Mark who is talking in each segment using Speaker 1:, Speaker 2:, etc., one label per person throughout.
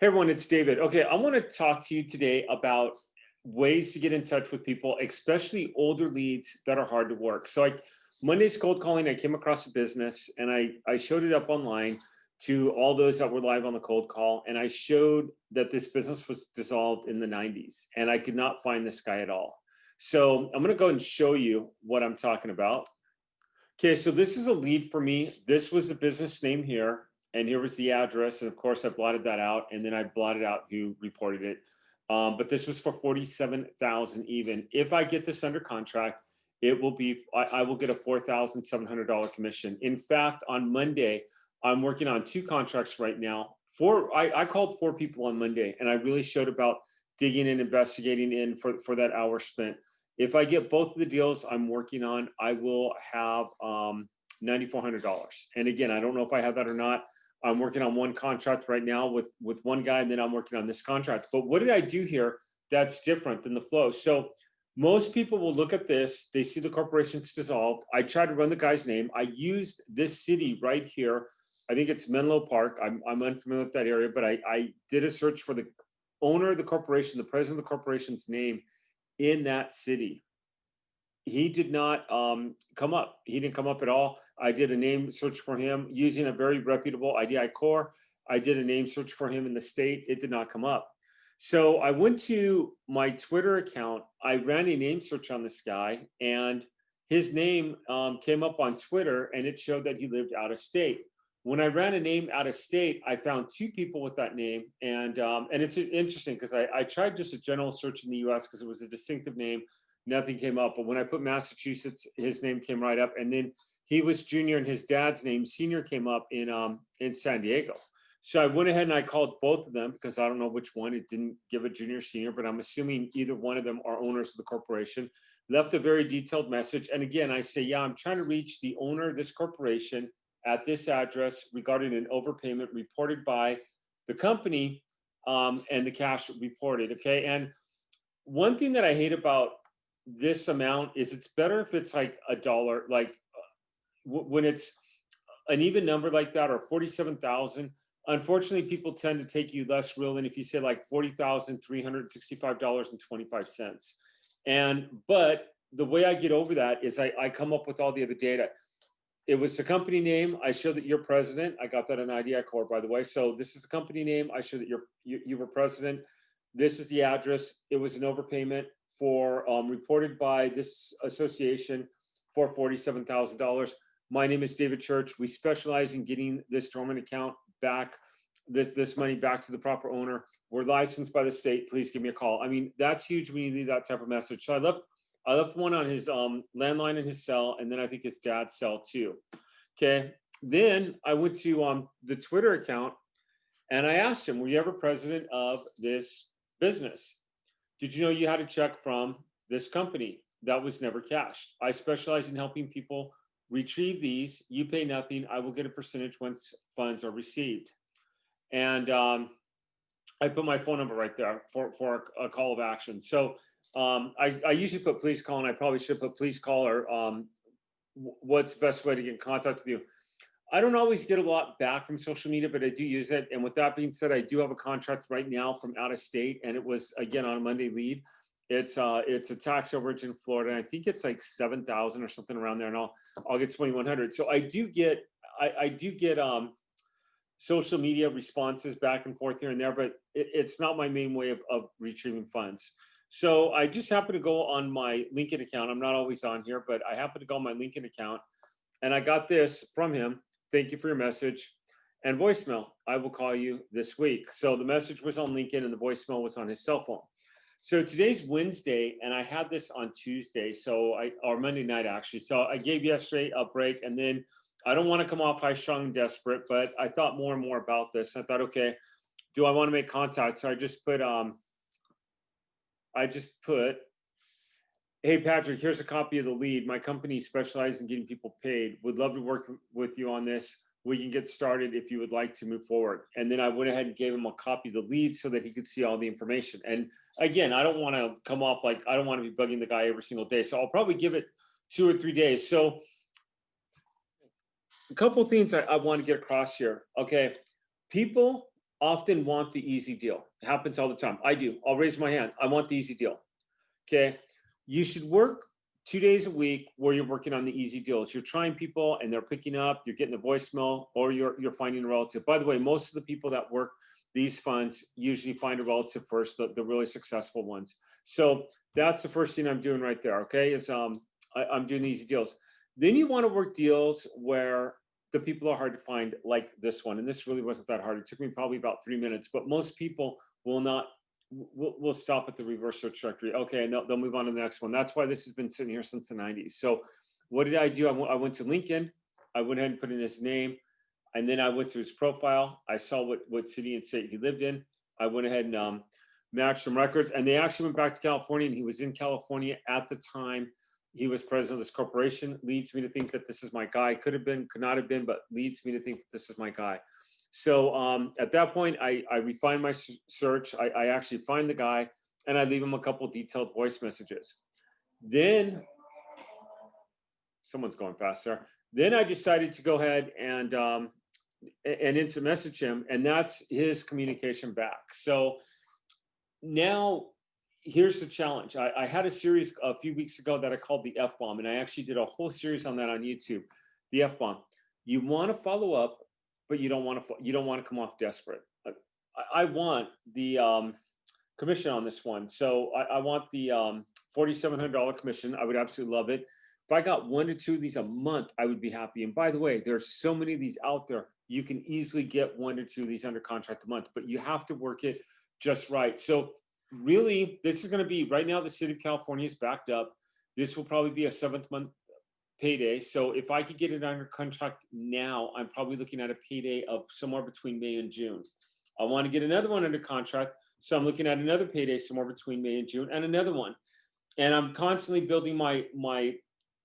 Speaker 1: Hey everyone, it's David. Okay, I want to talk to you today about ways to get in touch with people, especially older leads that are hard to work. So Monday's cold calling, I came across a business and I showed it up online to all those that were live on the cold call. And I showed that this business was dissolved in the 90s and I could not find this guy at all. So I'm going to go and show you what I'm talking about. Okay, so this is a lead for me. This was the business name here, and here was the address. And of course, I blotted that out, and then I blotted out who reported it. But this was for 47,000 even. If I get this under contract, it will be. I will get a $4,700 commission. In fact, on Monday, I'm working on 2 contracts right now. I called 4 people on Monday, and I really showed about digging and investigating in for that hour spent. If I get both of the deals I'm working on, I will have $9,400. And again, I don't know if I have that or not. I'm working on one contract right now with one guy, and then I'm working on this contract. But what did I do here that's different than the flow? So most people will look at this, they see the corporation's dissolved. I tried to run the guy's name. I used this city right here. I think it's Menlo Park. I'm unfamiliar with that area, but I did a search for the owner of the corporation, the president of the corporation's name in that city. He did not come up. He didn't come up at all. I did a name search for him using a very reputable IDI core. I did a name search for him in the state. It did not come up. So I went to my Twitter account. I ran a name search on this guy, and his name came up on Twitter, and it showed that he lived out of state. When I ran a name out of state, I found 2 people with that name, and it's interesting because I tried just a general search in the U.S. because it was a distinctive name. Nothing came up, but when I put Massachusetts, his name came right up, and then he was junior, and his dad's name, senior, came up in San Diego. So I went ahead and I called both of them because I don't know which one. It didn't give a junior, senior, but I'm assuming either one of them are owners of the corporation. Left a very detailed message, and again, I say, yeah, I'm trying to reach the owner of this corporation at this address regarding an overpayment reported by the company, and the cash reported. Okay, and one thing that I hate about this amount is it's better if it's like $1, like when it's an even number like that, or 47,000. Unfortunately, people tend to take you less real than if you say like $40,365.25. But the way I get over that is I come up with all the other data. It was the company name. I show that you're president. I got that in IDI Core, by the way. So this is the company name. I show that you were president. This is the address. It was an overpayment for reported by this association for $47,000. My name is David Church. We specialize in getting this dormant account back, this money back to the proper owner. We're licensed by the state. Please give me a call. I mean, that's huge when you leave that type of message. So I left one on his landline in his cell, and then I think his dad's cell too. Okay. Then I went to the Twitter account, and I asked him, were you ever president of this business? Did you know you had a check from this company? That was never cashed. I specialize in helping people retrieve these. You pay nothing. I will get a percentage once funds are received. And I put my phone number right there for a call of action. So I usually put please call, and I probably should put please call, or what's the best way to get in contact with you. I don't always get a lot back from social media, but I do use it. And with that being said, I do have a contract right now from out of state, and it was again on a Monday lead. It's a tax overage in Florida, and I think it's like 7,000 or something around there, and I'll get 2,100. So I do get social media responses back and forth here and there, but it's not my main way of retrieving funds. So I just happen to go on my LinkedIn account. I'm not always on here, but I happen to go on my LinkedIn account, and I got this from him. Thank you for your message and voicemail. I will call you this week. So the message was on LinkedIn, and the voicemail was on his cell phone. So today's Wednesday, and I had this on Tuesday, or Monday night actually. So I gave yesterday a break, and then I don't want to come off high strung and desperate, but I thought more and more about this. I thought, okay, do I want to make contact? So I just put, hey, Patrick, here's a copy of the lead. My company specializes in getting people paid. Would love to work with you on this. We can get started if you would like to move forward. And then I went ahead and gave him a copy of the lead so that he could see all the information. And again, I don't want to come off like, I don't want to be bugging the guy every single day. So I'll probably give it 2 or 3 days. So a couple of things I want to get across here. Okay. People often want the easy deal. It happens all the time. I do. I'll raise my hand. I want the easy deal. Okay. You should work 2 days a week where you're working on the easy deals. You're trying people and they're picking up, you're getting a voicemail, or you're finding a relative. By the way, most of the people that work these funds usually find a relative first, the really successful ones. So that's the first thing I'm doing right there. Okay. Is I'm doing the easy deals. Then you want to work deals where the people are hard to find, like this one. And this really wasn't that hard. It took me probably about 3 minutes, but most people will not, we'll stop at the reverse search directory. Okay, and they'll move on to the next one. That's why this has been sitting here since the 90s. So what did I do? I went to LinkedIn. I went ahead and put in his name, and then I went to his profile. I saw what city and state he lived in. I went ahead and matched some records, and they actually went back to California, and he was in California at the time he was president of this corporation. Leads me to think that this is my guy. Could have been, could not have been, but leads me to think that this is my guy. So at that point, I refine my search. I actually find the guy, and I leave him a couple detailed voice messages. Then someone's going fast there. Then I decided to go ahead and instant message him, and that's his communication back. So now here's the challenge. I had a series a few weeks ago that I called the F-bomb, and I actually did a whole series on that on YouTube. The F-bomb. You want to follow up, but you don't want to come off desperate. I want the commission on this one. So I want the $4,700 commission. I would absolutely love it. If I got 1 to 2 of these a month, I would be happy. And by the way, there's so many of these out there. You can easily get 1 to 2 of these under contract a month, but you have to work it just right. So really, this is going to be, right now, the city of California is backed up. This will probably be a 7th month payday. So if I could get it under contract now, I'm probably looking at a payday of somewhere between May and June. I want to get another one under contract. So I'm looking at another payday somewhere between May and June, and another one. And I'm constantly building my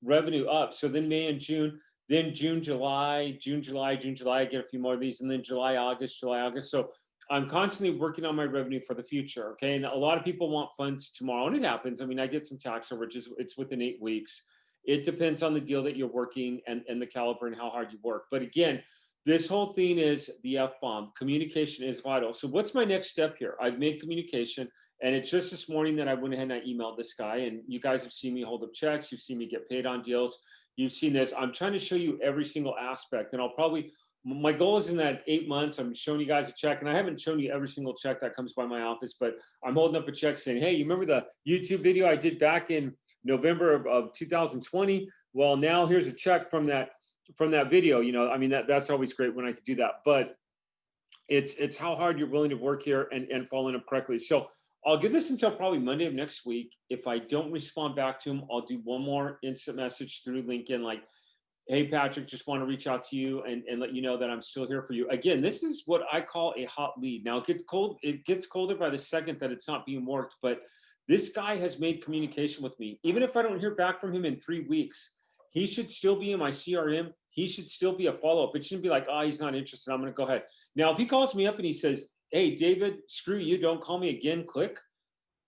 Speaker 1: revenue up. So then May and June, then June, July, I get a few more of these, and then July, August. So I'm constantly working on my revenue for the future. Okay. And a lot of people want funds tomorrow, and it happens. I mean, I get some tax overages. It's within 8 weeks. It depends on the deal that you're working and the caliber and how hard you work. But again, this whole thing is the F-bomb. Communication is vital. So what's my next step here? I've made communication, and it's just this morning that I went ahead and I emailed this guy, and you guys have seen me hold up checks. You've seen me get paid on deals. You've seen this. I'm trying to show you every single aspect, and my goal is in that 8 months, I'm showing you guys a check, and I haven't shown you every single check that comes by my office, but I'm holding up a check saying, hey, you remember the YouTube video I did back in November of 2020? Well, now here's a check from that video. I mean, that's always great when I could do that, but it's how hard you're willing to work here and following up correctly. So I'll give this until probably Monday of next week. If I don't respond back to him, I'll do one more instant message through LinkedIn, like, hey, Patrick, just want to reach out to you and let you know that I'm still here for you. Again, this is what I call a hot lead. Now it gets colder by the second that it's not being worked, but this guy has made communication with me. Even if I don't hear back from him in 3 weeks, he should still be in my CRM. He should still be a follow-up. It shouldn't be like, oh, he's not interested, I'm going to go ahead. Now, if he calls me up and he says, hey, David, screw you, don't call me again, click,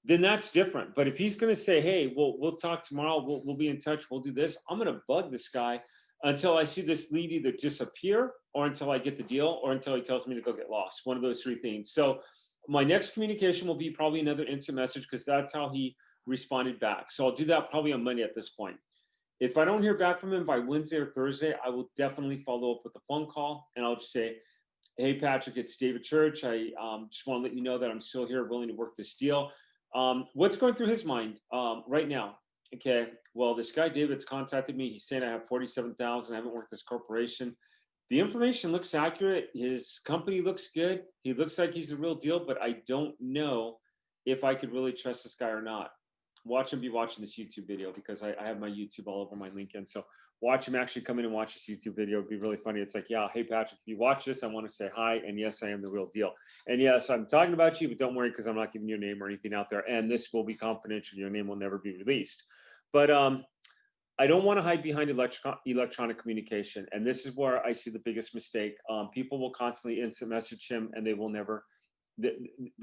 Speaker 1: then that's different. But if he's going to say, hey, we'll talk tomorrow, we'll be in touch, we'll do this, I'm going to bug this guy until I see this lead either disappear, or until I get the deal, or until he tells me to go get lost. One of those 3 things. So my next communication will be probably another instant message, because that's how he responded back. So I'll do that probably on Monday at this point. If I don't hear back from him by Wednesday or Thursday, I will definitely follow up with a phone call, and I'll just say, hey, Patrick, it's David Church. I just want to let you know that I'm still here, willing to work this deal. What's going through his mind right now? Okay, well, this guy David's contacted me. He's saying I have 47,000. I haven't worked this corporation. The information looks accurate. His company looks good. He looks like he's a real deal, but I don't know if I could really trust this guy or not. Watch him be watching this YouTube video, because I have my YouTube all over my LinkedIn. So watch him actually come in and watch this YouTube video. It'd be really funny. It's like, yeah, hey, Patrick, if you watch this, I want to say hi. And yes, I am the real deal. And yes, I'm talking about you, but don't worry, because I'm not giving your name or anything out there. And this will be confidential. Your name will never be released. But I don't want to hide behind electronic communication. And this is where I see the biggest mistake. People will constantly instant message him, and they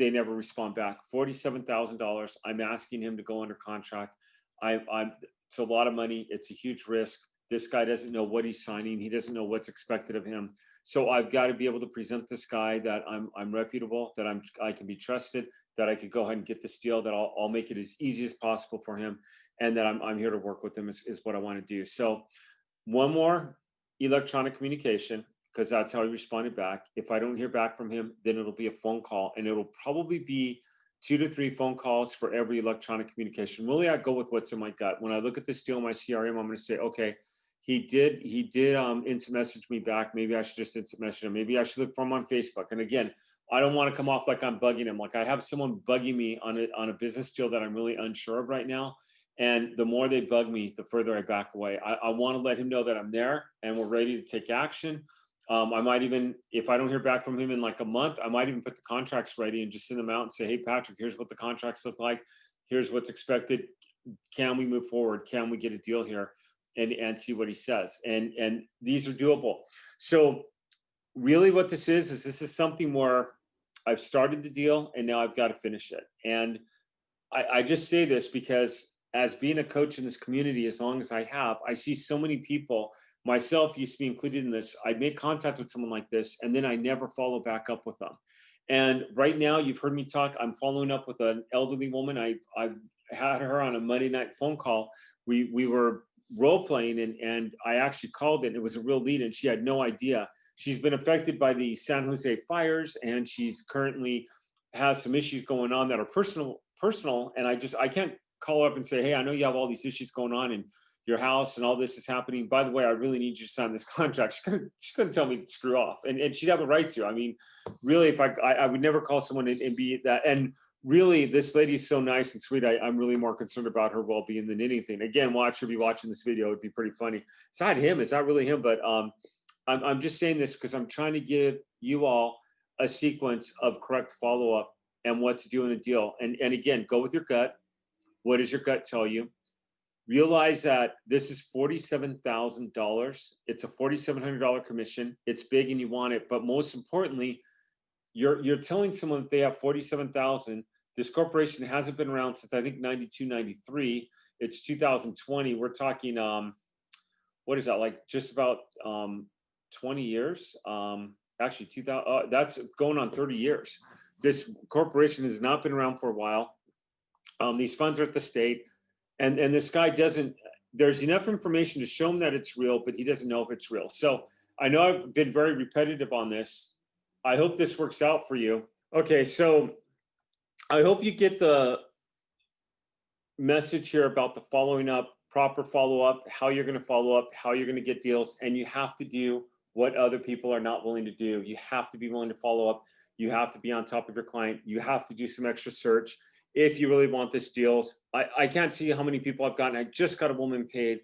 Speaker 1: never respond back. $47,000. I'm asking him to go under contract. It's a lot of money. It's a huge risk. This guy doesn't know what he's signing. He doesn't know what's expected of him. So I've got to be able to present this guy that I'm reputable, that I can be trusted, that I could go ahead and get this deal, that I'll make it as easy as possible for him, and that I'm here to work with him is what I want to do. So one more electronic communication, because that's how he responded back. If I don't hear back from him, then it'll be a phone call, and it'll probably be 2 to 3 phone calls for every electronic communication. Really, I go with what's in my gut. When I look at this deal in my CRM, I'm going to say, okay, he did instant message me back. Maybe I should just instant message him. Maybe I should look for him on Facebook. And again, I don't want to come off like I'm bugging him. Like I have someone bugging me on a business deal that I'm really unsure of right now. And the more they bug me, the further I back away. I want to let him know that I'm there and we're ready to take action. I might even, if I don't hear back from him in like a month, I might even put the contracts ready and just send them out and say, hey, Patrick, here's what the contracts look like. Here's what's expected. Can we move forward? Can we get a deal here? And see what he says. And these are doable. So really what this is something where I've started the deal and now I've got to finish it. And I just say this because as being a coach in this community, as long as I have, I see so many people, myself used to be included in this. I'd make contact with someone like this, and then I never follow back up with them. And right now, you've heard me talk, I'm following up with an elderly woman. I've had her on a Monday night phone call. We were role playing and I actually called it, and it was a real lead, and she had no idea. She's been affected by the San Jose fires, and she's currently has some issues going on that are personal. And I can't call her up and say, hey, I know you have all these issues going on in your house and all this is happening. By the way, I really need you to sign this contract. She's gonna tell me to screw off. And she'd have a right to. I mean, really, if I would never call someone and be that. And really, this lady is so nice and sweet. I'm really more concerned about her well-being than anything. Again, watch her be watching this video. It'd be pretty funny. It's not him. It's not really him. But I'm just saying this because I'm trying to give you all a sequence of correct follow-up and what to do in a deal. And again, go with your gut. What does your gut tell you? Realize that this is $47,000. It's a $4,700 commission. It's big and you want it, but most importantly, you're telling someone that they have 47,000. This corporation hasn't been around since I think 92, 93. It's 2020. We're talking what is that, like just about 20 years? Actually 2000 that's going on 30 years. This corporation has not been around for a while. These funds are at the state, and this guy doesn't, there's enough information to show him that it's real, but he doesn't know if it's real. So I know I've been very repetitive on this. I hope this works out for you. Okay, so I hope you get the message here about the following up, proper follow-up, how you're going to follow up, how you're going to get deals, and you have to do what other people are not willing to do. You have to be willing to follow up. You have to be on top of your client. You have to do some extra search if you really want this deals. I can't tell you how many people I've gotten. I just got a woman paid.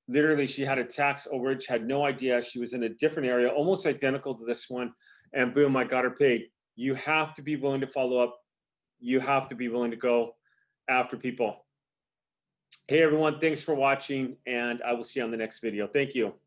Speaker 1: Literally, she had a tax overage, had no idea. She was in a different area, almost identical to this one, and boom, I got her paid. You have to be willing to follow up. You have to be willing to go after people. Hey, everyone, thanks for watching, and I will see you on the next video. Thank you.